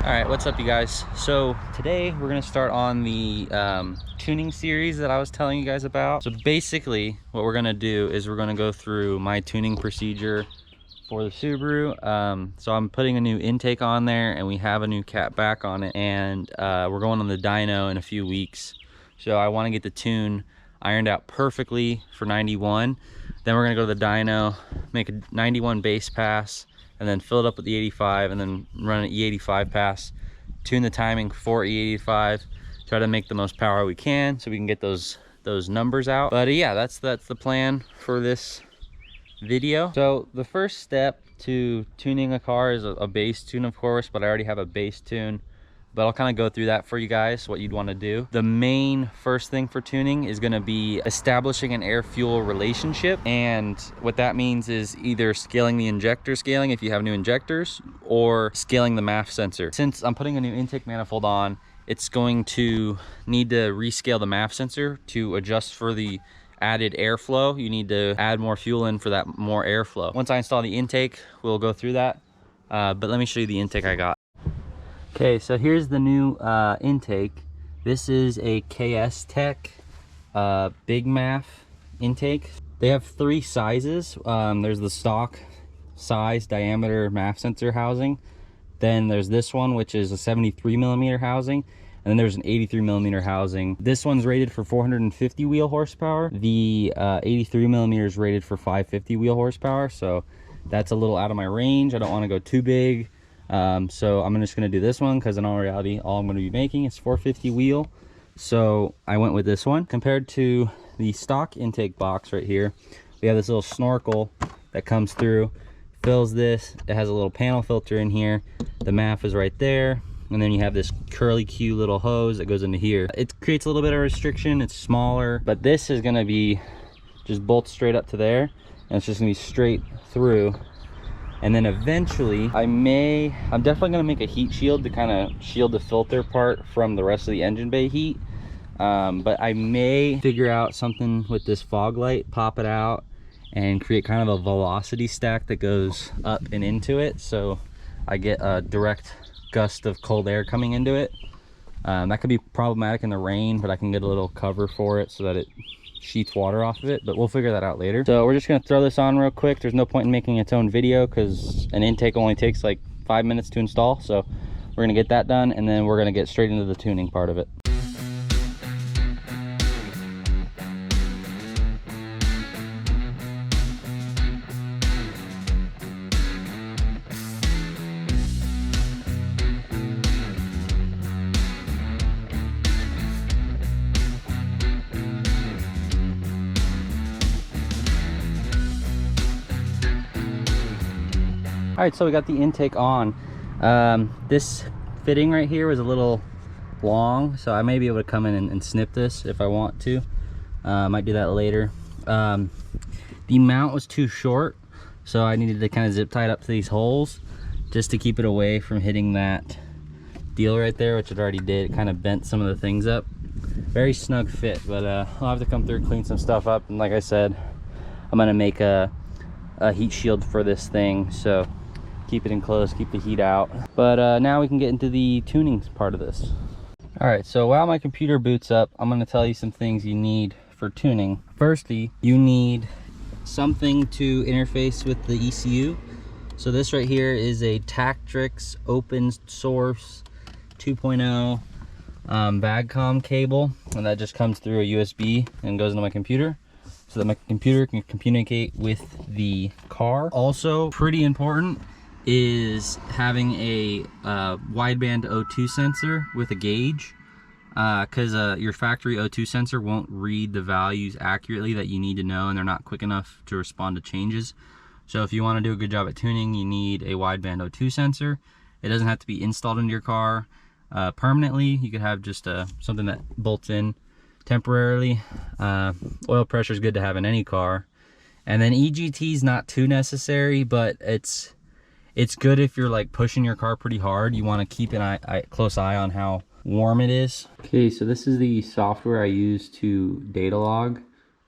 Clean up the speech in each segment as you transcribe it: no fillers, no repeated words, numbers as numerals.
All right, what's up you guys? So today we're gonna start on the tuning series that I was telling you guys about. So basically what we're gonna do is we're gonna go through my tuning procedure for the Subaru. So I'm putting a new intake on there and we have a new cat back on it, and we're going on the dyno in a few weeks. So I want to get the tune ironed out perfectly for 91. Then we're gonna go to the dyno, make a 91 base pass, and then fill it up with the 85 and then run an E85 pass, tune the timing for E85, try to make the most power we can so we can get those numbers out. But yeah, that's the plan for this video. So the first step to tuning a car is a base tune, of course, but I already have a base tune. But I'll kind of go through that for you guys, what you'd want to do. The main first thing for tuning is going to be establishing an air-fuel relationship. And what that means is either scaling the injector scaling if you have new injectors, or scaling the MAF sensor. Since I'm putting a new intake manifold on, it's going to need to rescale the MAF sensor to adjust for the added airflow. You need to add more fuel in for that more airflow. Once I install the intake, we'll go through that. But let me show you the intake I got. Okay, so here's the new intake. This is a KS Tech Big MAF intake. They have three sizes. There's the stock size diameter MAF sensor housing. Then there's this one, which is a 73 millimeter housing. And then there's an 83 millimeter housing. This one's rated for 450 wheel horsepower. The 83 millimeter is rated for 550 wheel horsepower. So that's a little out of my range. I don't want to go too big. So I'm just going to do this one because in all reality, all I'm going to be making is 450 wheel. So I went with this one. Compared to the stock intake box right here, we have this little snorkel that comes through, fills this. It has a little panel filter in here. The MAF is right there. And then you have this curly Q little hose that goes into here. It creates a little bit of restriction. It's smaller, but this is going to be just bolt straight up to there. And it's just going to be straight through. And then eventually I'm definitely going to make a heat shield to kind of shield the filter part from the rest of the engine bay heat. But I may figure out something with this fog light, pop it out and create kind of a velocity stack that goes up and into it, so I get a direct gust of cold air coming into it. That could be problematic in the rain, but I can get a little cover for it so that it sheets water off of it, but we'll figure that out later. So we're just going to throw this on real quick. There's no point in making its own video because an intake only takes like 5 minutes to install. So we're going to get that done, and then we're going to get straight into the tuning part of it. All right, so we got the intake on. This fitting right here was a little long, so I may be able to come in and snip this if I want to. I might do that later. The mount was too short, so I needed to kind of zip tie it up to these holes just to keep it away from hitting that deal right there, which it already did. It kind of bent some of the things up. Very snug fit, but I'll have to come through and clean some stuff up. And like I said, I'm gonna make a heat shield for this thing, so keep it enclosed, keep the heat out. But now we can get into the tuning part of this. All right, so while my computer boots up, I'm going to tell you some things you need for tuning. Firstly, you need something to interface with the ECU. So this right here is a Tactrix open source 2.0 BAGCOM cable, and that just comes through a USB and goes into my computer, so that my computer can communicate with the car. Also, pretty important is having a wideband O2 sensor with a gauge, because your factory O2 sensor won't read the values accurately that you need to know, and they're not quick enough to respond to changes. So if you want to do a good job at tuning, you need a wideband O2 sensor. It doesn't have to be installed into your car permanently. You could have just something that bolts in temporarily. Oil pressure is good to have in any car. And then EGT is not too necessary, but it's good if you're like pushing your car pretty hard. You want to keep an close eye on how warm it is. Okay, so this is the software I use to data log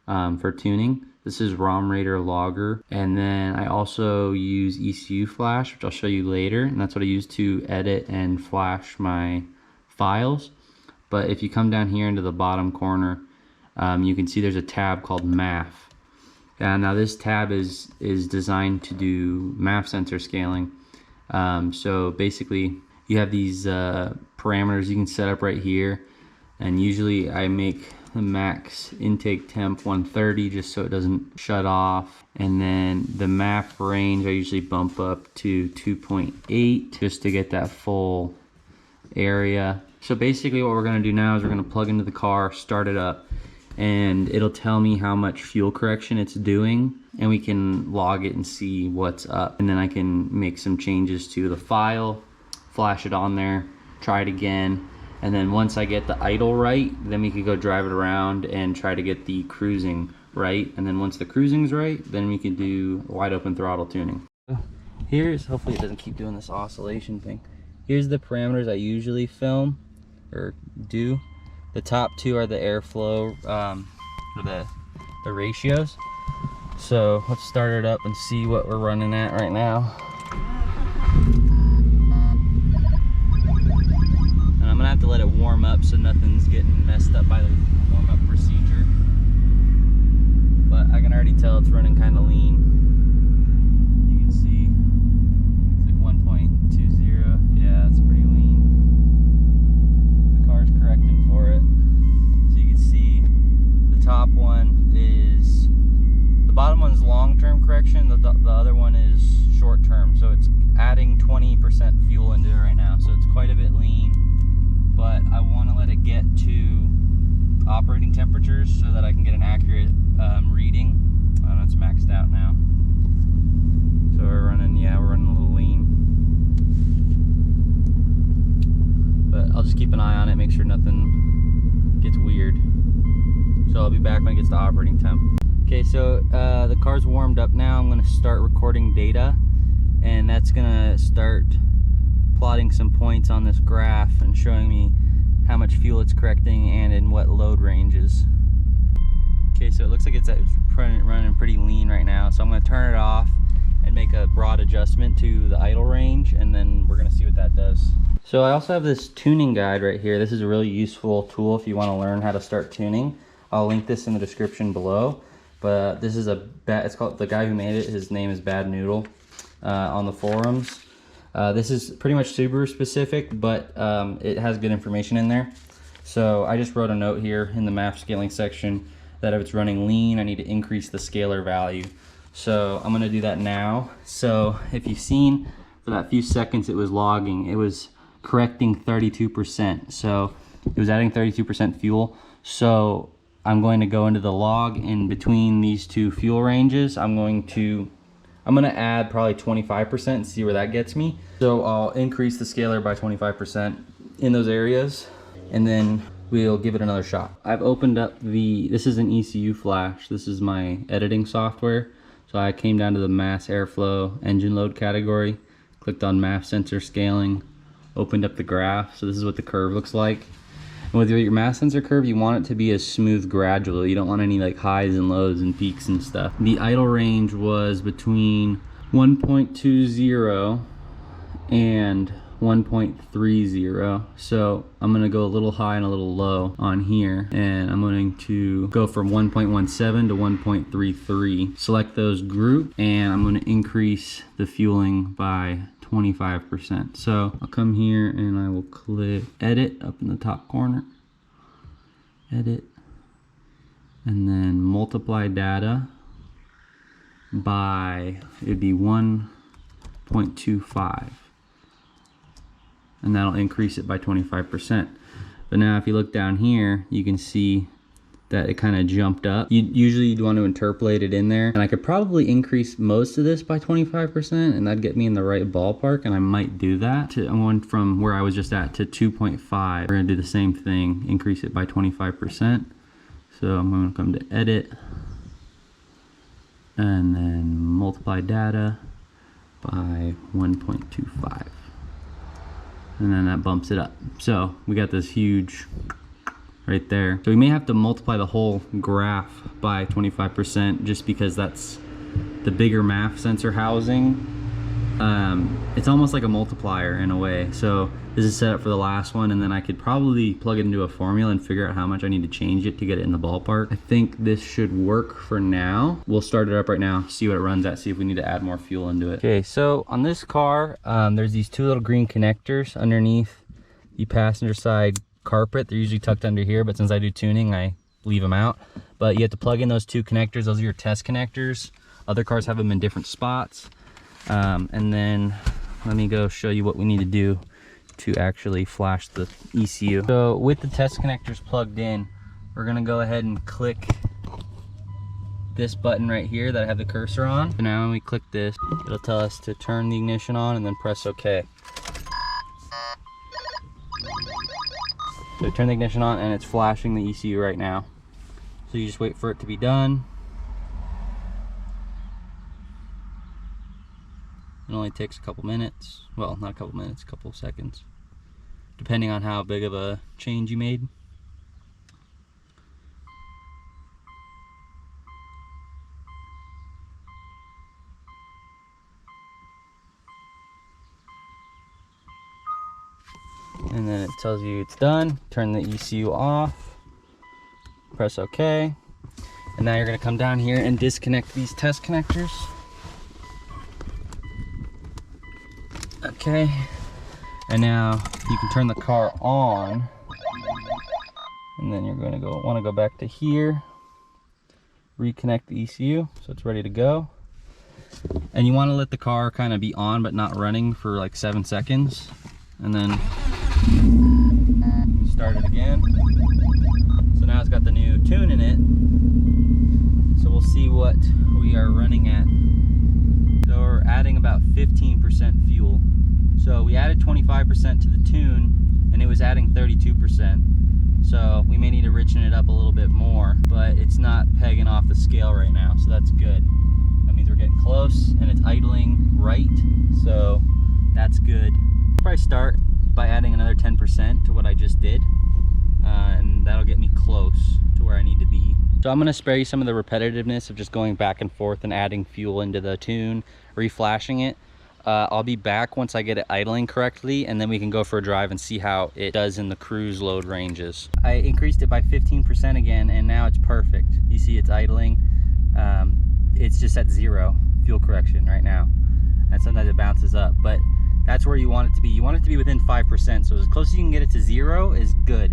for tuning. This is ROM Raider Logger. And then I also use ECU Flash, which I'll show you later. And that's what I use to edit and flash my files. But if you come down here into the bottom corner, you can see there's a tab called MAF. Now this tab is designed to do MAF sensor scaling. So basically you have these parameters you can set up right here. And usually I make the max intake temp 130 just so it doesn't shut off, and then the MAF range I usually bump up to 2.8 just to get that full area. So basically what we're going to do now is we're going to plug into the car, start it up, and it'll tell me how much fuel correction it's doing, and we can log it and see what's up, and then I can make some changes to the file, flash it on there, try it again. And then once I get the idle right, then we could go drive it around and try to get the cruising right. And then once the cruising's right, then we can do wide open throttle tuning. Here's, hopefully it doesn't keep doing this oscillation thing. Here's the parameters I usually film or do. The top two are the airflow, or the ratios. So let's start it up and see what we're running at right now. I'm gonna have to let it warm up so nothing's getting messed up by the warm-up procedure. But I can already tell it's running kind of lean. You can see it's like 1.20. Yeah, it's pretty lean. The car's correcting for it. So you can see the top one is, the bottom one's long-term correction, the other one is short-term. So it's adding 20% fuel into it right now. So it's quite a bit lean. But I want to let it get to operating temperatures so that I can get an accurate reading. It's maxed out now. So we're running, yeah, we're running a little lean. But I'll just keep an eye on it, make sure nothing gets weird. So I'll be back when it gets to operating temp. Okay, so the car's warmed up now. I'm going to start recording data, and that's going to start plotting some points on this graph and showing me how much fuel it's correcting and in what load ranges. Okay, so it looks like it's running pretty lean right now, so I'm going to turn it off and make a broad adjustment to the idle range, and then we're going to see what that does. So I also have this tuning guide right here. This is a really useful tool if you want to learn how to start tuning. I'll link this in the description below, but this is it's called, the guy who made it, his name is Bad Noodle on the forums. This is pretty much Subaru specific, but it has good information in there. So I just wrote a note here in the MAF scaling section that if it's running lean, I need to increase the scalar value. So I'm gonna do that now. So if you've seen, for that few seconds it was logging, it was correcting 32%. So it was adding 32% fuel. So I'm going to go into the log in between these two fuel ranges. I'm gonna add probably 25% and see where that gets me. So I'll increase the scalar by 25% in those areas, and then we'll give it another shot. I've opened up this is an ECU Flash. This is my editing software. So I came down to the mass airflow engine load category, clicked on MAF sensor scaling, opened up the graph. So this is what the curve looks like. And with your mass sensor curve, you want it to be a smooth gradual. You don't want any like highs and lows and peaks and stuff. The idle range was between 1.20 and 1.30. So I'm gonna go a little high and a little low on here, and I'm going to go from 1.17 to 1.33. Select those group, and I'm gonna increase the fueling by 25%. So I'll come here and I will click edit up in the top corner, edit, and then multiply data by, it'd be 1.25, and that'll increase it by 25%. But now if you look down here, you can see that it kind of jumped up. Usually you'd want to interpolate it in there, and I could probably increase most of this by 25%, and that'd get me in the right ballpark, and I might do that. I'm going from where I was just at to 2.5. We're gonna do the same thing, increase it by 25%. So I'm gonna come to edit, and then multiply data by 1.25. And then that bumps it up. So we got this huge, right there. So we may have to multiply the whole graph by 25% just because that's the bigger MAF sensor housing. It's almost like a multiplier in a way. So this is set up for the last one, and then I could probably plug it into a formula and figure out how much I need to change it to get it in the ballpark. I think this should work for now. We'll start it up right now, see what it runs at, see if we need to add more fuel into it. Okay, so on this car, there's these two little green connectors underneath the passenger side carpet. They're usually tucked under here, but since I do tuning, I leave them out. But you have to plug in those two connectors. Those are your test connectors. Other cars have them in different spots. And then let me go show you what we need to do to actually flash the ECU. So with the test connectors plugged in, we're gonna go ahead and click this button right here that I have the cursor on. So now when we click this, it'll tell us to turn the ignition on and then press OK. So turn the ignition on and it's flashing the ECU right now. So you just wait for it to be done. It only takes a couple minutes. Well, not a couple minutes, a couple of seconds, depending on how big of a change you made. And then it tells you it's done. Turn the ECU off, press OK. And now you're gonna come down here and disconnect these test connectors. Okay, and now you can turn the car on, and then you're going to want to go back to here, reconnect the ECU so it's ready to go. And you want to let the car kind of be on but not running for like 7 seconds, and then start it again. So now it's got the new tune in it, so we'll see what we are running at. So we're adding about 15% fuel. So we added 25% to the tune and it was adding 32%. So we may need to richen it up a little bit more, but it's not pegging off the scale right now, so that's good. That means we're getting close and it's idling right, so that's good. I'll probably start by adding another 10% to what I just did, and that'll get me close to where I need to be. So I'm gonna spare you some of the repetitiveness of just going back and forth and adding fuel into the tune, reflashing it. I'll be back once I get it idling correctly, and then we can go for a drive and see how it does in the cruise load ranges. I increased it by 15% again, and now it's perfect. You see it's idling. It's just at 0 fuel correction right now, and sometimes it bounces up, but that's where you want it to be. You want it to be within 5%, so as close as you can get it to 0 is good.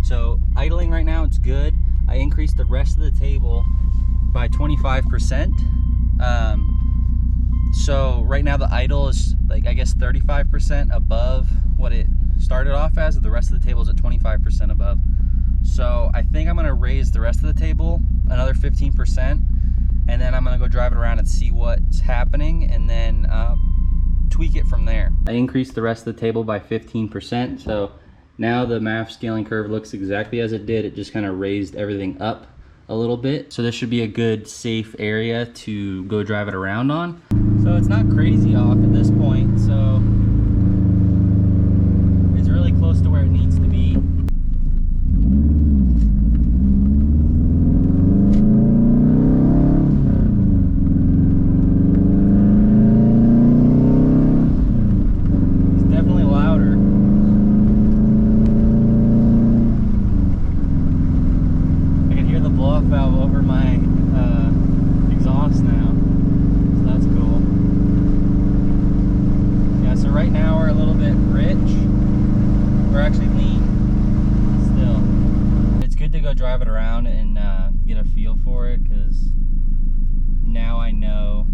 So idling right now, it's good. I increased the rest of the table by 25%. So right now the idle is like, I guess 35% above what it started off as. The rest of the table is at 25% above. So I think I'm gonna raise the rest of the table another 15%, and then I'm gonna go drive it around and see what's happening, and then tweak it from there. I increased the rest of the table by 15%, so now the MAF scaling curve looks exactly as it did. It just kind of raised everything up a little bit. So this should be a good safe area to go drive it around on. So it's not crazy off at this point, so it's really close to where it needs to be. It's definitely louder. I can hear the blow-off valve over my exhaust now. That's cool. Yeah, so right now we're a little bit rich. We're actually lean still. It's good to go drive it around and get a feel for it, because now I know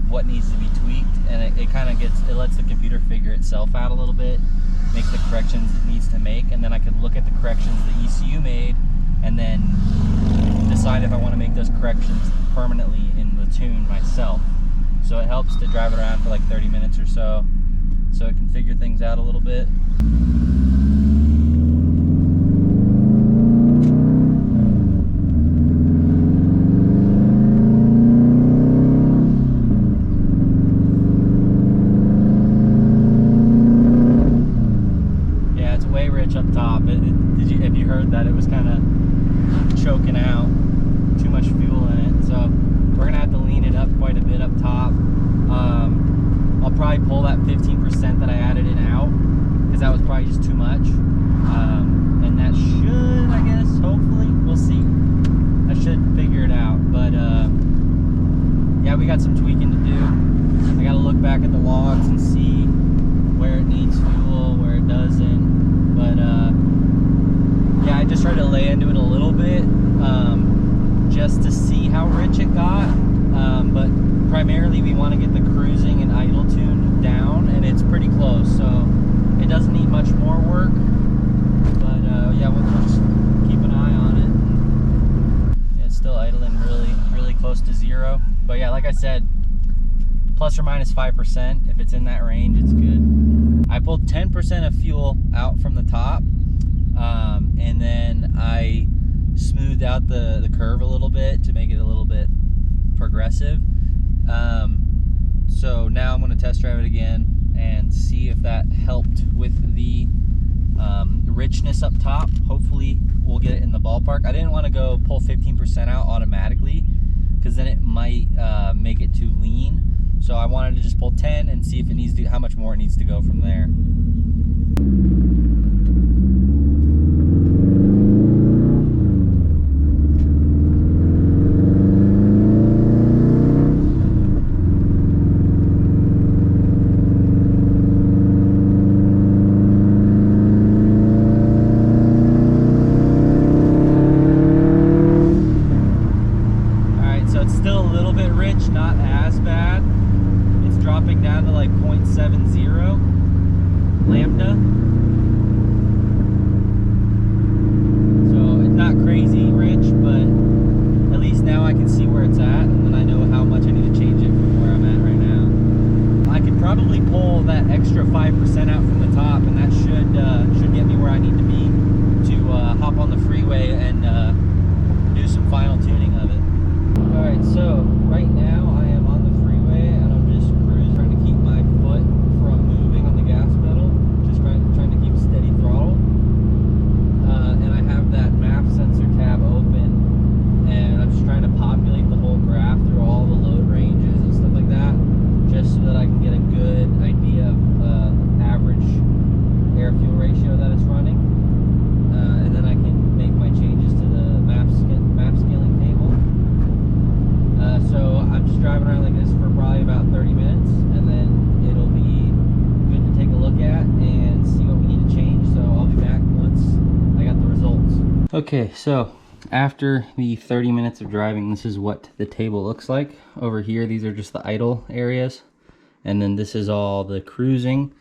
what needs to be tweaked, and it kind of it lets the computer figure itself out a little bit, make the corrections it needs to make, and then I can look at the corrections the ECU made and then decide if I want to make those corrections permanently in the tune myself. So it helps to drive it around for like 30 minutes or so it can figure things out a little bit. Yeah, it's way rich up top. probably just too much. And that should, I guess, hopefully, we'll see. I should figure it out. But yeah, we got some tweaking to do. I gotta look back at the logs and see where it needs fuel, where it doesn't. But yeah, I just tried to lay into it a little bit just to see how rich it got. But primarily we want to get the cruising and idle tune down, and it's pretty close, so it doesn't need much more work. But yeah, we'll just keep an eye on it. Yeah, it's still idling really close to zero. But yeah, like I said, plus or minus 5%. If it's in that range, it's good. I pulled 10% of fuel out from the top, and then I smoothed out the curve a little bit to make it a little bit progressive. So now I'm going to test drive it again and see if that helped with the richness up top. Hopefully we'll get it in the ballpark. I didn't want to go pull 15% out automatically, because then it might make it too lean. So I wanted to just pull 10 and see if it needs to, how much more it needs to go from there. Lambda. So it's not crazy rich, but at least now I can see where it's at, and then I know how much I need to change it from where I'm at right now. I could probably pull that extra 5% out from the top, and that should get me where I need to be to hop on the freeway and do some final tuning of it. All right, so right now I am on the freeway and I'm just cruising, trying to keep my foot from moving on the gas pedal, just trying to keep steady throttle. And I have that MAF sensor tab open, and I'm just trying to populate the whole graph through all the load ranges and stuff like that, just so that I can get a good idea of average air-fuel ratio that it's running. And then I can make my changes to the MAF scaling table. So I'm just driving around like this for probably about 30 minutes, and then it'll be good to take a look at and see what we need to change. So I'll be back once I got the results. Okay, so after the 30 minutes of driving, this is what the table looks like. Over here, these are just the idle areas, and then this is all the cruising.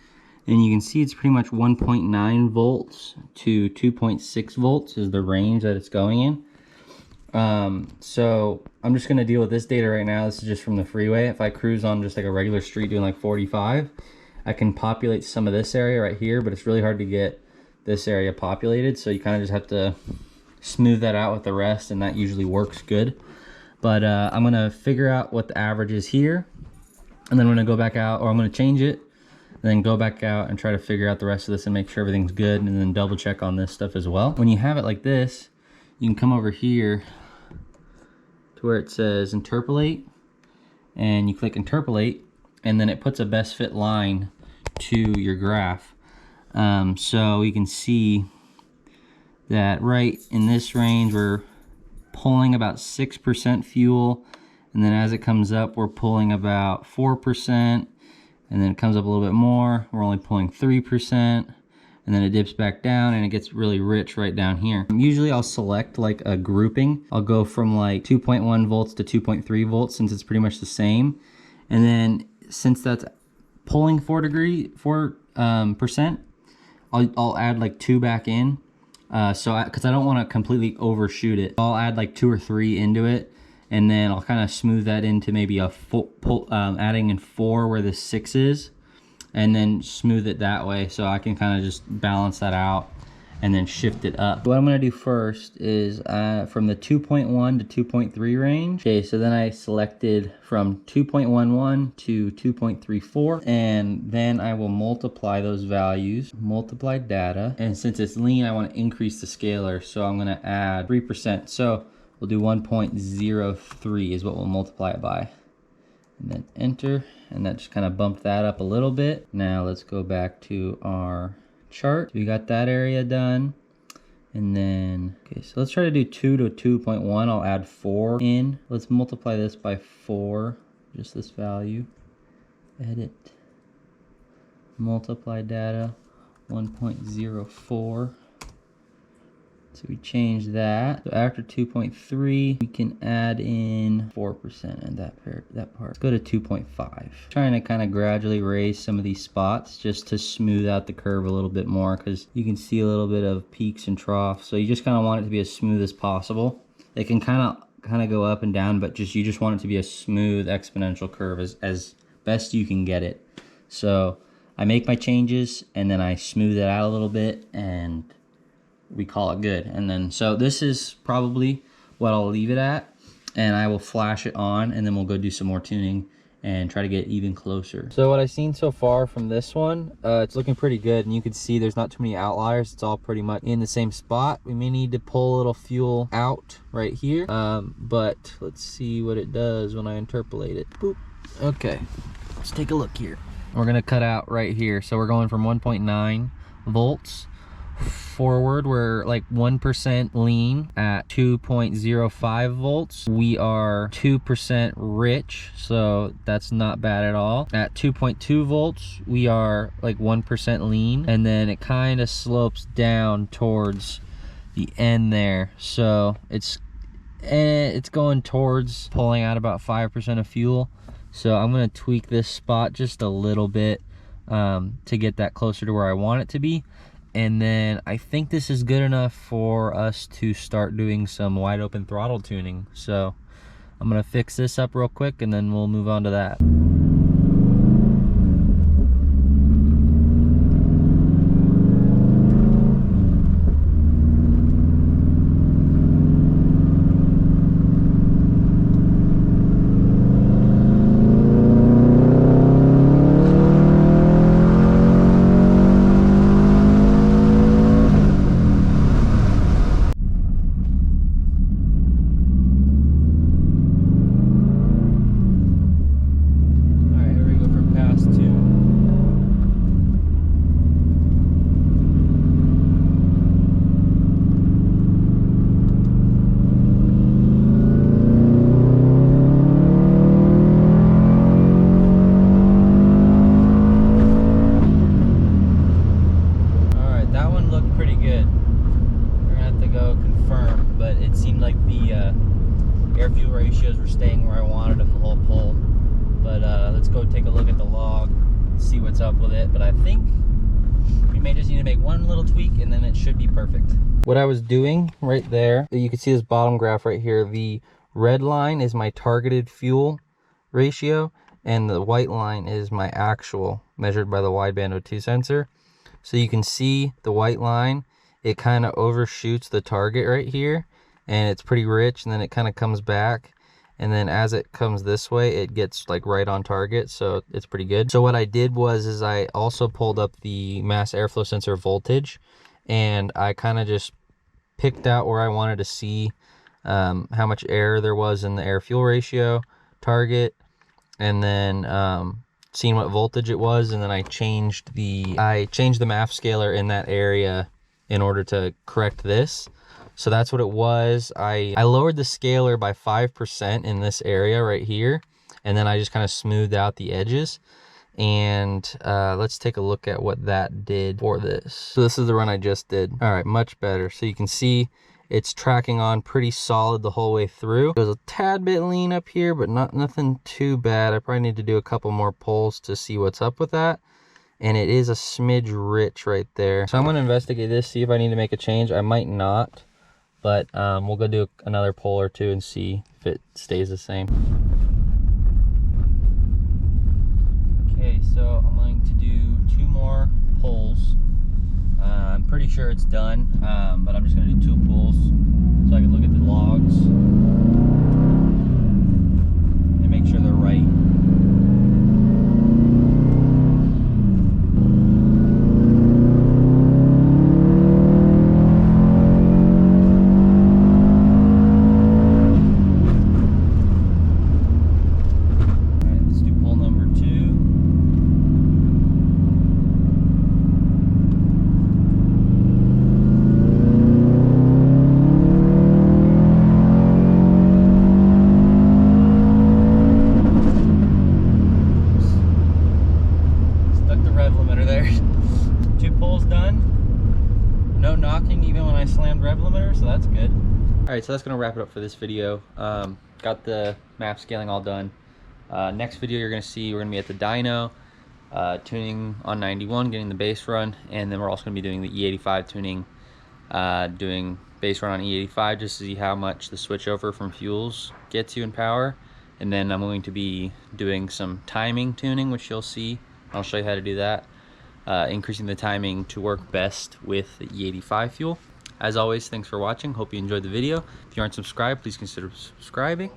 And you can see it's pretty much 1.9 volts to 2.6 volts is the range that it's going in. So I'm just going to deal with this data right now. This is just from the freeway. If I cruise on just like a regular street doing like 45, I can populate some of this area right here, but it's really hard to get this area populated. So you kind of just have to smooth that out with the rest, and that usually works good. But I'm going to figure out what the average is here, and then I'm going to go back out, or I'm going to change it, and then go back out and try to figure out the rest of this and make sure everything's good, and then double check on this stuff as well. When you have it like this, you can come over here to where it says interpolate, and you click interpolate, and then it puts a best fit line to your graph. So you can see that right in this range we're pulling about 6% fuel, and then as it comes up we're pulling about 4%, and then it comes up a little bit more, we're only pulling 3%, and then it dips back down and it gets really rich right down here. Usually I'll select like a grouping. I'll go from like 2.1 volts to 2.3 volts, since it's pretty much the same. And then since that's pulling 4%, I'll add like 2 back in. Because I don't want to completely overshoot it. I'll add like 2 or 3 into it, and then I'll kind of smooth that into maybe a adding in 4 where the 6 is, and then smooth it that way, so I can kind of just balance that out and then shift it up. What I'm going to do first is from the 2.1 to 2.3 range. Okay, so then I selected from 2.11 to 2.34, and then I will multiply those values, multiply data, and since it's lean I want to increase the scalar, so I'm going to add 3%. So we'll do 1.03 is what we'll multiply it by, and then enter, and that just kind of bumped that up a little bit. Now let's go back to our chart. We got that area done. And then, okay, so let's try to do 2 to 2.1. I'll add 4 in. Let's multiply this by 4, just this value. Edit. Multiply data, 1.04. So we change that. So after 2.3, we can add in 4% in that part. Let's go to 2.5. Trying to kind of gradually raise some of these spots just to smooth out the curve a little bit more, because you can see a little bit of peaks and troughs. So you just kind of want it to be as smooth as possible. It can kind of go up and down, but you just want it to be a smooth exponential curve as best you can get it. So I make my changes and then I smooth it out a little bit and we call it good. And then, so this is probably what I'll leave it at, and I will flash it on, and then we'll go do some more tuning and try to get even closer. So what I've seen so far from this one, it's looking pretty good, and you can see there's not too many outliers. It's all pretty much in the same spot. We may need to pull a little fuel out right here, but let's see what it does when I interpolate it. Boop. Okay, let's take a look here. We're gonna cut out right here. So we're going from 1.9 volts forward. We're like 1% lean at 2.05 volts. We are 2% rich, so that's not bad at all. At 2.2 volts, we are like 1% lean, and then it kind of slopes down towards the end there. So it's going towards pulling out about 5% of fuel. So I'm going to tweak this spot just a little bit to get that closer to where I want it to be. And then I think this is good enough for us to start doing some wide open throttle tuning. So I'm going to fix this up real quick and then we'll move on to that. Air fuel ratios were staying where I wanted them the whole pull, but let's go take a look at the log, see what's up with it. But I think we may just need to make one little tweak and then it should be perfect. What I was doing right there, you can see this bottom graph right here. The red line is my targeted fuel ratio and the white line is my actual measured by the wideband O2 sensor. So you can see the white line, it kind of overshoots the target right here, and it's pretty rich, and then it kind of comes back, and then as it comes this way it gets like right on target, so it's pretty good. So what I did was I also pulled up the mass airflow sensor voltage, and I kind of just picked out where I wanted to see how much air there was in the air fuel ratio target, and then seeing what voltage it was, and then I changed the MAF scaler in that area in order to correct this. So that's what it was. I lowered the scaler by 5% in this area right here, and then I just kind of smoothed out the edges. And let's take a look at what that did for this. So this is the run I just did. All right, much better. So you can see it's tracking on pretty solid the whole way through. There's a tad bit lean up here, but nothing too bad. I probably need to do a couple more pulls to see what's up with that. And it is a smidge rich right there. So I'm gonna investigate this, see if I need to make a change. I might not, but we'll go do another pull or two and see if it stays the same. Okay, so I'm going to do 2 more pulls. I'm pretty sure it's done, but I'm just gonna do 2 pulls so I can look at the logs and make sure they're right. No knocking even when I slammed rev limiter, so that's good. All right, so that's gonna wrap it up for this video. Got the MAF scaling all done. Next video you're gonna see, we're gonna be at the dyno, tuning on 91, getting the base run, and then we're also gonna be doing the E85 tuning, doing base run on E85 just to see how much the switchover from fuels gets you in power. And then I'm going to be doing some timing tuning, which you'll see. I'll show you how to do that. Increasing the timing to work best with the E85 fuel. As always, thanks for watching. Hope you enjoyed the video. If you aren't subscribed, please consider subscribing.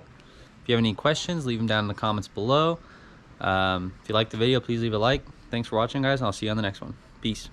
If you have any questions, leave them down in the comments below. If you like the video, please leave a like. Thanks for watching, guys, and I'll see you on the next one. Peace.